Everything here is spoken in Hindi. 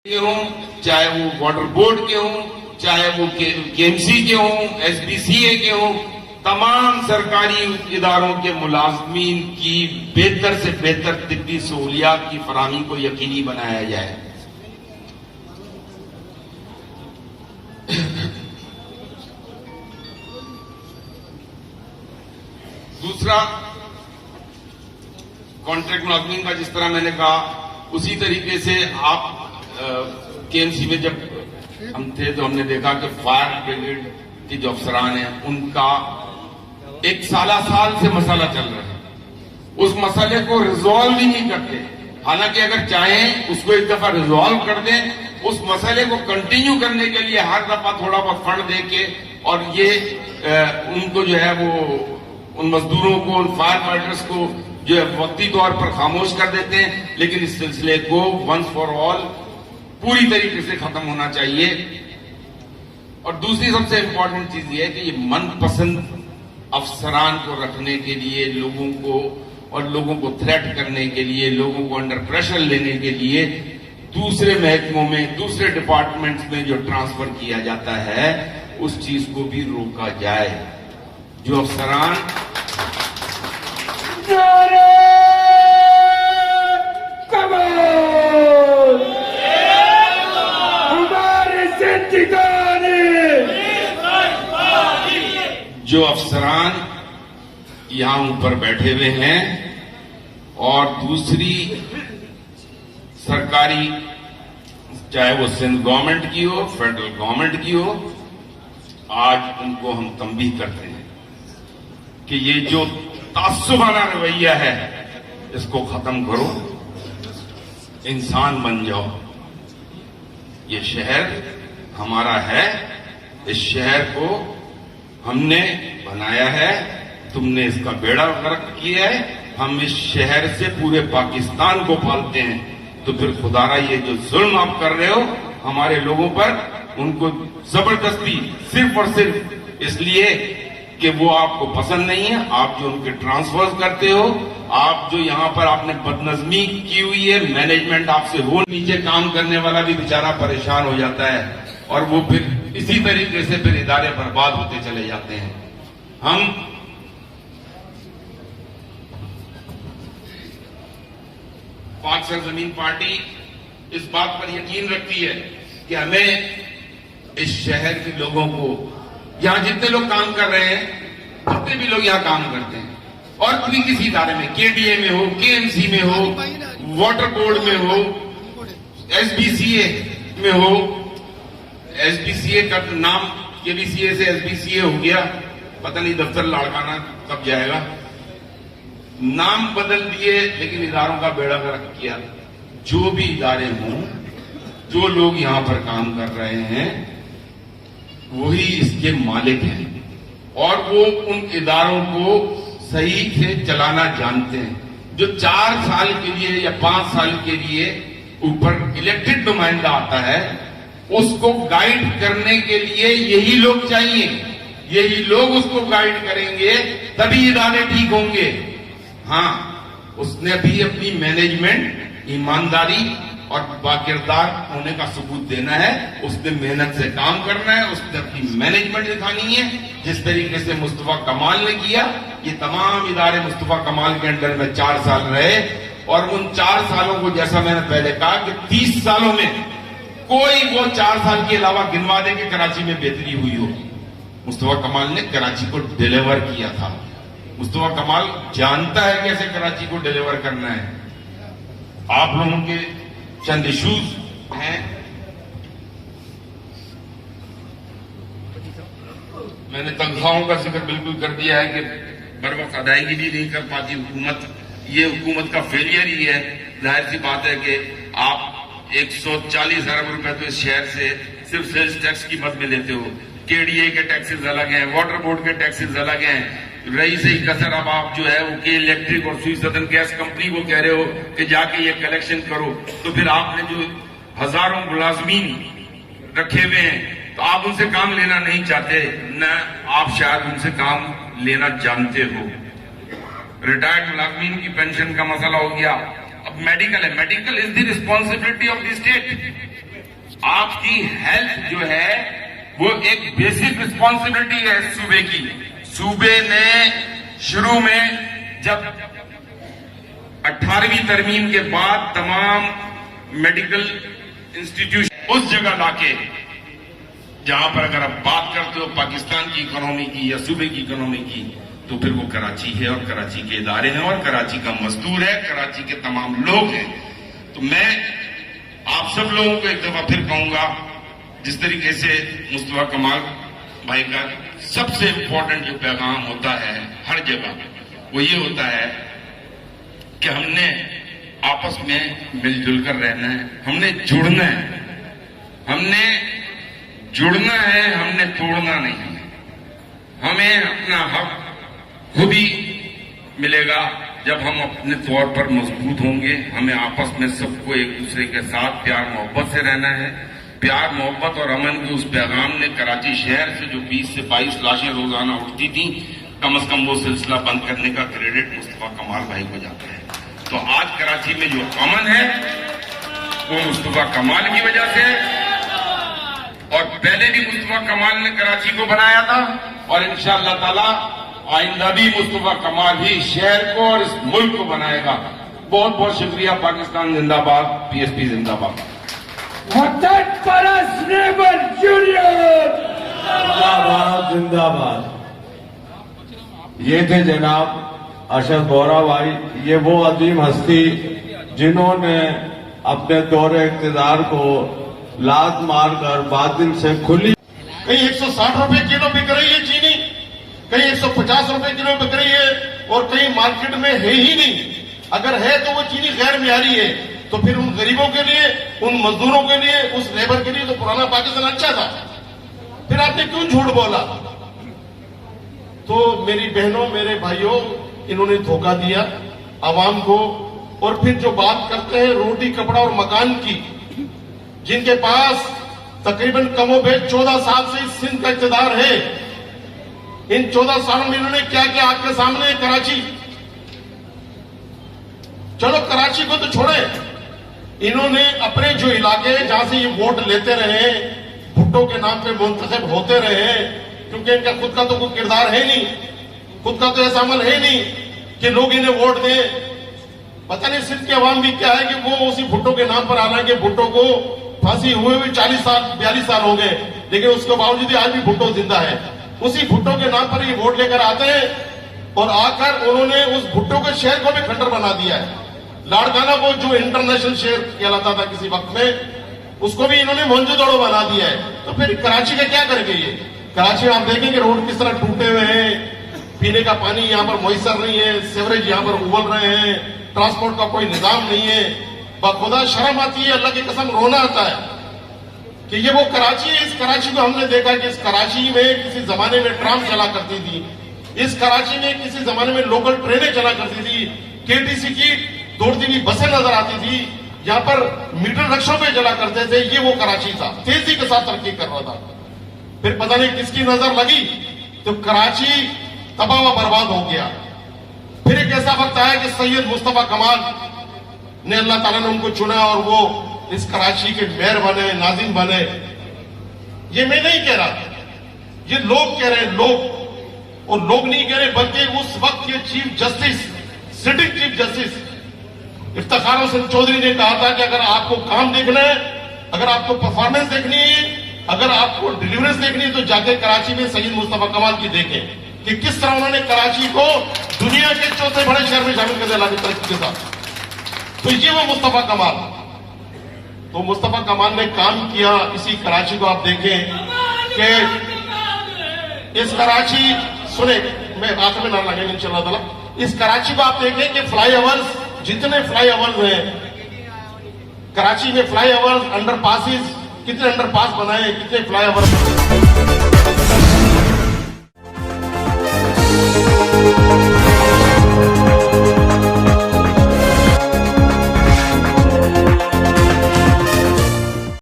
के हों, चाहे वो वाटर बोर्ड के हों, चाहे वो केएमसी के हों, एसबीसीए के हों, तमाम सरकारी इदारों के मुलाजमीन की बेहतर से बेहतर तिब्बी सहूलियात की फराहमी को यकीनी बनाया जाए। दूसरा, कॉन्ट्रैक्ट मुलाजमीन का जिस तरह मैंने कहा, उसी तरीके से आप केएमसी में जब हम थे तो हमने देखा कि फायर ब्रिगेड के जो अफसरान हैं उनका एक साल से मसला चल रहा है, उस मसले को रिजॉल्व ही नहीं करते। हालांकि अगर चाहें उसको एक दफा रिजॉल्व कर दें, उस मसले को कंटिन्यू करने के लिए हर दफा थोड़ा बहुत फंड दे के और ये उनको जो है वो उन मजदूरों को, उन फायर फाइटर्स को जो है वक्ती तौर पर खामोश कर देते हैं। लेकिन इस सिलसिले को वंस फॉर ऑल पूरी तरीके से खत्म होना चाहिए। और दूसरी सबसे इंपॉर्टेंट चीज ये है कि ये मनपसंद अफसरान को रखने के लिए, लोगों को और लोगों को थ्रेट करने के लिए, लोगों को अंडर प्रेशर लेने के लिए दूसरे महकमों में, दूसरे डिपार्टमेंट्स में जो ट्रांसफर किया जाता है, उस चीज को भी रोका जाए। जो अफसरान जो अफसरान यहां ऊपर बैठे हुए हैं और दूसरी सरकारी, चाहे वो सिंध गवर्नमेंट की हो, फेडरल गवर्नमेंट की हो, आज उनको हम तंबीह करते हैं कि ये जो तास्सुबाना रवैया है इसको खत्म करो, इंसान बन जाओ। ये शहर हमारा है, इस शहर को हमने बनाया है, तुमने इसका बेड़ा गर्क किया है, हम इस शहर से पूरे पाकिस्तान को पालते हैं। तो फिर खुदारा ये जो जुल्म आप कर रहे हो हमारे लोगों पर, उनको जबरदस्ती सिर्फ और सिर्फ इसलिए कि वो आपको पसंद नहीं है, आप जो उनके ट्रांसफर्स करते हो, आप जो यहां पर आपने बदनजमी की हुई है, मैनेजमेंट आपसे हो, नीचे काम करने वाला भी बेचारा परेशान हो जाता है और वो फिर इसी तरीके से फिर इदारे बर्बाद होते चले जाते हैं। हम पाक सरजमीन पार्टी इस बात पर यकीन रखती है कि हमें इस शहर के लोगों को, यहां जितने लोग काम कर रहे हैं, जितने भी लोग यहां काम करते हैं और भी किसी इदारे में, केडीए में हो, केएमसी में हो, वाटर बोर्ड में हो, एसबीसीए में हो, एसबीसीए का नाम केबीसीए से एसबीसीए हो गया, पता नहीं दफ्तर लाड़काना कब जाएगा, नाम बदल दिए लेकिन इदारों का बेड़ा गर्क किया। जो भी इदारे हों, जो लोग यहां पर काम कर रहे हैं वही इसके मालिक हैं और वो उन इदारों को सही से चलाना जानते हैं। जो 4 साल के लिए या 5 साल के लिए ऊपर इलेक्टेड नुमाइंदा आता है, उसको गाइड करने के लिए यही लोग चाहिए, यही लोग उसको गाइड करेंगे, तभी इदारे ठीक होंगे। हाँ, उसने भी अपनी मैनेजमेंट, ईमानदारी और बाकिरदार होने का सबूत देना है, उसने मेहनत से काम करना है, उसने अपनी मैनेजमेंट दिखानी है, जिस तरीके से मुस्तफा कमाल ने किया। ये तमाम इदारे मुस्तफा कमाल के अंडर में 4 साल रहे और उन 4 सालों को, जैसा मैंने पहले कहा कि 30 सालों में कोई वो 4 साल के अलावा गिनवा दे कि कराची में बेहतरी हुई हो। मुस्तफा कमाल ने कराची को डिलीवर किया था। मुस्तफा कमाल जानता है कैसे कराची को डिलीवर करना है। आप लोगों के चंद इश्यूज हैं, मैंने तनख्वाहों का जिक्र बिल्कुल कर दिया है कि बर वक्त अदायगी भी नहीं कर पाती हुकूमत। ये हुकूमत का फेलियर ही है। जाहिर सी बात है कि आप 140 अरब रुपए तो इस शहर से सिर्फ सेल्स टैक्स की मद में लेते हो। केडीए के टैक्सेस अलग हैं, वाटर बोर्ड के टैक्सेस अलग हैं, रही से ही कसर अब आप जो है वो के इलेक्ट्रिक और सुई सदन गैस कंपनी को कह रहे हो कि जाके ये कलेक्शन करो। तो फिर आपने जो हजारों मुलाजमीन रखे हुए हैं, तो आप उनसे काम लेना नहीं चाहते, न आप शायद उनसे काम लेना जानते हो। रिटायर्ड मुलाजमीन की पेंशन का मसला हो गया। अब मेडिकल है, medical is the responsibility of the state. आपकी हेल्थ जो है वो एक बेसिक रिस्पॉन्सिबिलिटी है सूबे की। सूबे ने शुरू में जब 18वीं तरमीम के बाद तमाम मेडिकल इंस्टीट्यूशन उस जगह लाके, जहां पर अगर आप बात करते हो पाकिस्तान की इकोनॉमी की या सूबे की इकोनॉमी की, तो फिर वो कराची है और कराची के इदारे हैं और कराची का मजदूर है, कराची के तमाम लोग हैं। तो मैं आप सब लोगों को एक दफा फिर कहूंगा, जिस तरीके से मुस्तफा कमाल भाई का सबसे इंपॉर्टेंट जो पैगाम होता है हर जगह, वो ये होता है कि हमने आपस में मिलजुल कर रहना है, हमने जुड़ना है, हमने जुड़ना है, हमने तोड़ना नहीं है। हमें अपना हक खुद ही मिलेगा जब हम अपने तौर पर मजबूत होंगे। हमें आपस में सबको एक दूसरे के साथ प्यार मोहब्बत से रहना है। प्यार मोहब्बत और अमन के उस पैगाम ने कराची शहर से जो 20 से 22 लाशें रोजाना उठती थी, कम से कम वो सिलसिला बंद करने का क्रेडिट मुस्तफा कमाल भाई को जाता है। तो आज कराची में जो अमन है वो मुस्तफा कमाल की वजह से, और पहले भी मुस्तफा कमाल ने कराची को बनाया था और इंशाअल्लाह ताला आइंदा भी मुस्तफा कमाल ही शहर को और इस मुल्क को बनाएगा। बहुत बहुत शुक्रिया। पाकिस्तान जिंदाबाद, पीएसपी जिंदाबाद। जिंदाबाद जिंदाबाद। ये थे जनाब अरशद बोहरा भाई, ये वो अजीम हस्ती जिन्होंने अपने दौरे इक़्तिदार को लात मारकर बातिल से खुली। कहीं 160 रुपए किलो बिक रही है चीनी, कहीं 150 रुपए किलो बिक रही है, और कहीं मार्केट में है ही नहीं। अगर है तो वो चीनी गैर मियारी है। तो फिर उन गरीबों के लिए, उन मजदूरों के लिए, उस लेबर के लिए तो पुराना पाकिस्तान अच्छा था। फिर आपने क्यों झूठ बोला? तो मेरी बहनों, मेरे भाइयों, इन्होंने धोखा दिया आवाम को। और फिर जो बात करते हैं रोटी कपड़ा और मकान की, जिनके पास तकरीबन कमोबेश 14 साल से सिंध का इक़्तिदार है, इन 14 सालों में इन्होंने क्या किया आपके सामने? कराची, चलो कराची को तो छोड़े, इन्होंने अपने जो इलाके जहां से ये वोट लेते रहे, भुट्टो के नाम पे मुंतखब होते रहे, क्योंकि इनका खुद का तो कोई किरदार है नहीं, खुद का तो ऐसा अमल है नहीं कि लोग इन्हें वोट दें। पता नहीं सिर्फ की अवाम भी क्या है कि वो उसी भुट्टो के नाम पर, हालांकि भुट्टो को फांसी हुए हुए 40 साल 42 साल हो गए, लेकिन उसके बावजूद आज भी भुट्टो जिंदा है। उसी भुट्टो के नाम पर ये वोट लेकर आते हैं, और आकर उन्होंने उस भुट्टो के शहर को भी खंडर बना दिया है। लाड़काना को जो इंटरनेशनल शहर कहलाता था किसी वक्त में, उसको भी इन्होंने मोहनजोदड़ो बना दिया है। तो फिर कराची का क्या करेंगे ये? कराची में आप देखेंगे रोड किस तरह टूटे हुए हैं, पीने का पानी यहाँ पर मुयसर नहीं है, सीवरेज यहाँ पर उबल रहे हैं, ट्रांसपोर्ट का कोई निजाम नहीं है। बखुदा शर्म आती है, अल्लाह की कसम रोना आता है कि ये वो कराची है। इस कराची को हमने देखा कि इस कराची में किसी जमाने में ट्राम चला करती थी, इस कराची में किसी जमाने में लोकल ट्रेनें चला करती थी, केटीसी की दौड़ती हुई बसें नजर आती थी, यहाँ पर मीटर रिक्शों पे चला करते थे। ये वो कराची था, तेजी के साथ तरक्की कर रहा था। फिर पता नहीं किसकी नजर लगी तो कराची तबाह व बर्बाद हो गया। फिर एक ऐसा वक्त आया कि सैयद मुस्तफा कमाल ने, अल्लाह ताला ने उनको चुना और वो इस कराची के मेयर बने, नाजिम बने। ये मैं नहीं कह रहा, ये लोग कह रहे हैं, लोग। और लोग नहीं कह रहे, बल्कि उस वक्त के chief justice, sitting chief justice Iftikhar Hussain Chaudhry ने कहा था कि अगर आपको काम देखना है, अगर आपको परफॉर्मेंस देखनी है, अगर आपको डिलीवरेंस देखनी है, तो जाके कराची में सैयद मुस्तफा कमाल की देखें कि किस तरह उन्होंने कराची को दुनिया के चौथे बड़े शहर में शामिल कर दिया लाभी तरक्की के साथ। तो ये वो मुस्तफा कमाल। तो मुस्तफा कमाल ने काम किया इसी कराची को। आप देखें कि इस कराची, सुने मैं आखिर में ना लगेगा इंशाअल्लाह ताला, इस कराची को आप देखें कि फ्लाईओवर्स, जितने फ्लाईओवर्स हैं कराची में, फ्लाईओवर्स, अंडरपासेस, कितने अंडरपास बनाए, कितने फ्लाईओवर